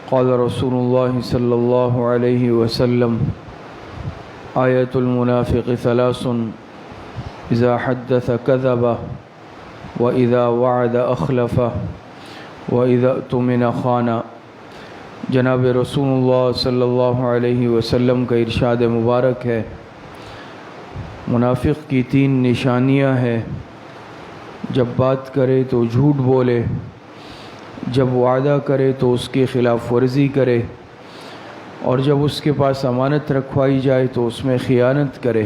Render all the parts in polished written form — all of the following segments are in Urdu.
قال رسول الله صلى الله عليه وسلم آية المنافق ثلاث إذا حدث كذب وإذا وعد أخلف وإذا اؤتمن خان۔ جناب رسول اللہ صلی اللہ علیہ وسلم کا ارشاد مبارک ہے، منافق کی 3 نشانیاں ہیں۔ جب بات کرے تو جھوٹ بولے، جب وعدہ کرے تو اس کی خلاف ورزی کرے، اور جب اس کے پاس امانت رکھوائی جائے تو اس میں خیانت کرے۔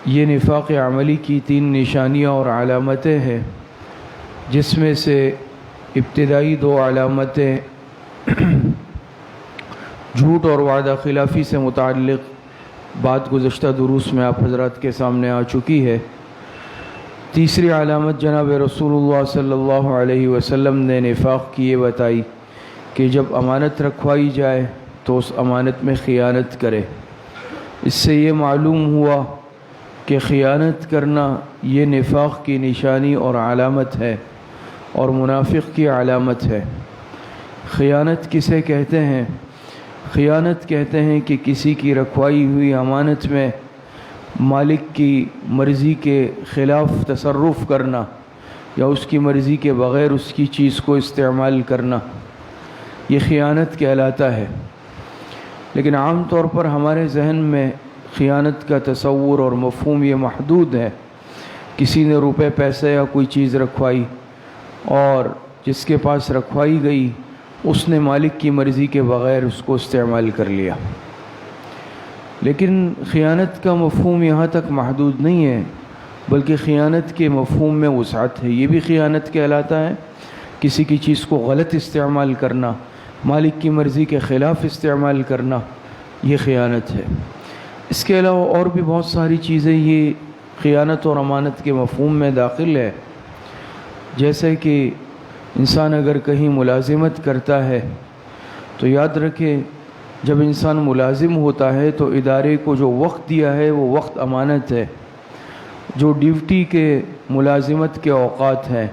یہ نفاق عملی کی 3 نشانیاں اور علامتیں ہیں، جس میں سے ابتدائی 2 علامتیں جھوٹ اور وعدہ خلافی سے متعلق بات گزشتہ دروس میں آپ حضرات کے سامنے آ چکی ہے۔ تیسری علامت جناب رسول اللہ صلی اللہ علیہ وسلم نے نفاق کی یہ بتائی کہ جب امانت رکھوائی جائے تو اس امانت میں خیانت کرے۔ اس سے یہ معلوم ہوا کہ خیانت کرنا یہ نفاق کی نشانی اور علامت ہے اور منافق کی علامت ہے۔ خیانت کسے کہتے ہیں؟ خیانت کہتے ہیں کہ کسی کی رکھوائی ہوئی امانت میں مالک کی مرضی کے خلاف تصرف کرنا یا اس کی مرضی کے بغیر اس کی چیز کو استعمال کرنا، یہ خیانت کہلاتا ہے۔ لیکن عام طور پر ہمارے ذہن میں خیانت کا تصور اور مفہوم یہ محدود ہے۔ کسی نے روپے پیسے یا کوئی چیز رکھوائی اور جس کے پاس رکھوائی گئی اس نے مالک کی مرضی کے بغیر اس کو استعمال کر لیا۔ لیکن خیانت کا مفہوم یہاں تک محدود نہیں ہے، بلکہ خیانت کے مفہوم میں وسعت ہے۔ یہ بھی خیانت کہلاتا ہے، کسی کی چیز کو غلط استعمال کرنا، مالک کی مرضی کے خلاف استعمال کرنا، یہ خیانت ہے۔ اس کے علاوہ اور بھی بہت ساری چیزیں یہ خیانت اور امانت کے مفہوم میں داخل ہے۔ جیسے کہ انسان اگر کہیں ملازمت کرتا ہے تو یاد رکھے، جب انسان ملازم ہوتا ہے تو ادارے کو جو وقت دیا ہے وہ وقت امانت ہے۔ جو ڈیوٹی کے ملازمت کے اوقات ہیں،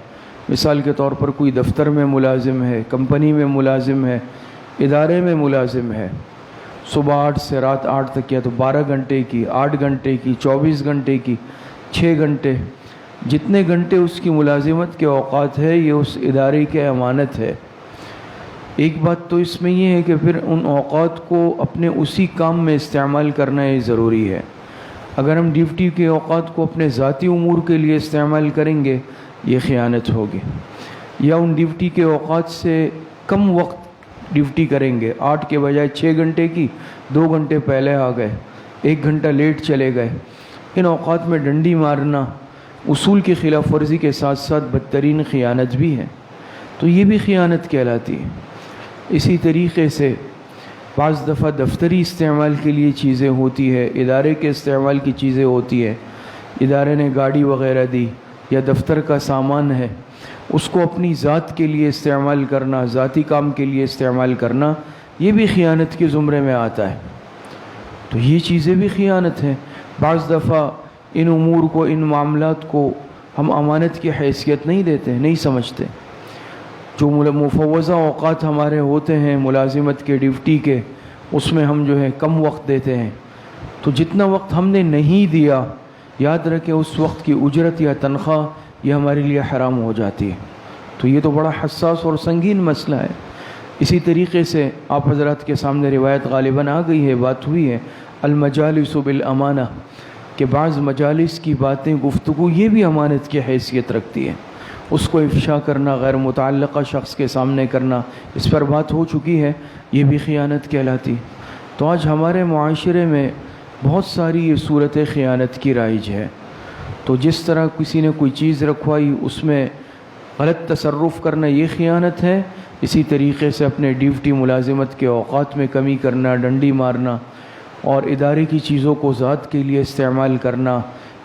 مثال کے طور پر کوئی دفتر میں ملازم ہے، کمپنی میں ملازم ہے، ادارے میں ملازم ہے، صبح 8 سے رات 8 تک، یا تو 12 گھنٹے کی، 8 گھنٹے کی، 24 گھنٹے کی، 6 گھنٹے، جتنے گھنٹے اس کی ملازمت کے اوقات ہے یہ اس ادارے کی امانت ہے۔ ایک بات تو اس میں یہ ہے کہ پھر ان اوقات کو اپنے اسی کام میں استعمال کرنا یہ ضروری ہے۔ اگر ہم ڈیوٹی کے اوقات کو اپنے ذاتی امور کے لیے استعمال کریں گے یہ خیانت ہوگی، یا ان ڈیوٹی کے اوقات سے کم وقت ڈیوٹی کریں گے، 8 کے بجائے 6 گھنٹے کی، 2 گھنٹے پہلے آ گئے، 1 گھنٹہ لیٹ چلے گئے، ان اوقات میں ڈنڈی مارنا اصول کی خلاف ورزی کے ساتھ ساتھ بدترین خیانت بھی ہے، تو یہ بھی خیانت کہلاتی ہے۔ اسی طریقے سے بعض دفعہ دفتری استعمال کے لیے چیزیں ہوتی ہے، ادارے کے استعمال کی چیزیں ہوتی ہے، ادارے نے گاڑی وغیرہ دی یا دفتر کا سامان ہے، اس کو اپنی ذات کے لیے استعمال کرنا، ذاتی کام کے لیے استعمال کرنا، یہ بھی خیانت کے زمرے میں آتا ہے۔ تو یہ چیزیں بھی خیانت ہیں۔ بعض دفعہ ان امور کو، ان معاملات کو ہم امانت کی حیثیت نہیں دیتے، نہیں سمجھتے۔ جو مفوضہ اوقات ہمارے ہوتے ہیں ملازمت کے، ڈیوٹی کے، اس میں ہم جو ہے کم وقت دیتے ہیں، تو جتنا وقت ہم نے نہیں دیا، یاد رکھیں اس وقت کی اجرت یا تنخواہ یہ ہمارے لیے حرام ہو جاتی ہے۔ تو یہ تو بڑا حساس اور سنگین مسئلہ ہے۔ اسی طریقے سے آپ حضرات کے سامنے روایت غالباً آ گئی ہے، بات ہوئی ہے، المجالس بالامانہ، کہ بعض مجالس کی باتیں، گفتگو یہ بھی امانت کی حیثیت رکھتی ہے۔ اس کو افشا کرنا، غیر متعلقہ شخص کے سامنے کرنا، اس پر بات ہو چکی ہے، یہ بھی خیانت کہلاتی۔ تو آج ہمارے معاشرے میں بہت ساری یہ صورت خیانت کی رائج ہے۔ تو جس طرح کسی نے کوئی چیز رکھوائی اس میں غلط تصرف کرنا یہ خیانت ہے، اسی طریقے سے اپنے ڈیوٹی ملازمت کے اوقات میں کمی کرنا، ڈنڈی مارنا، اور ادارے کی چیزوں کو ذات کے لیے استعمال کرنا،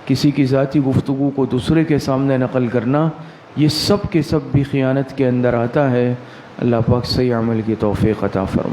کسی کی ذاتی گفتگو کو دوسرے کے سامنے نقل کرنا، یہ سب کے سب بھی خیانت کے اندر آتا ہے۔ اللہ پاک صحیح عمل کی توفیق عطا فرمائے۔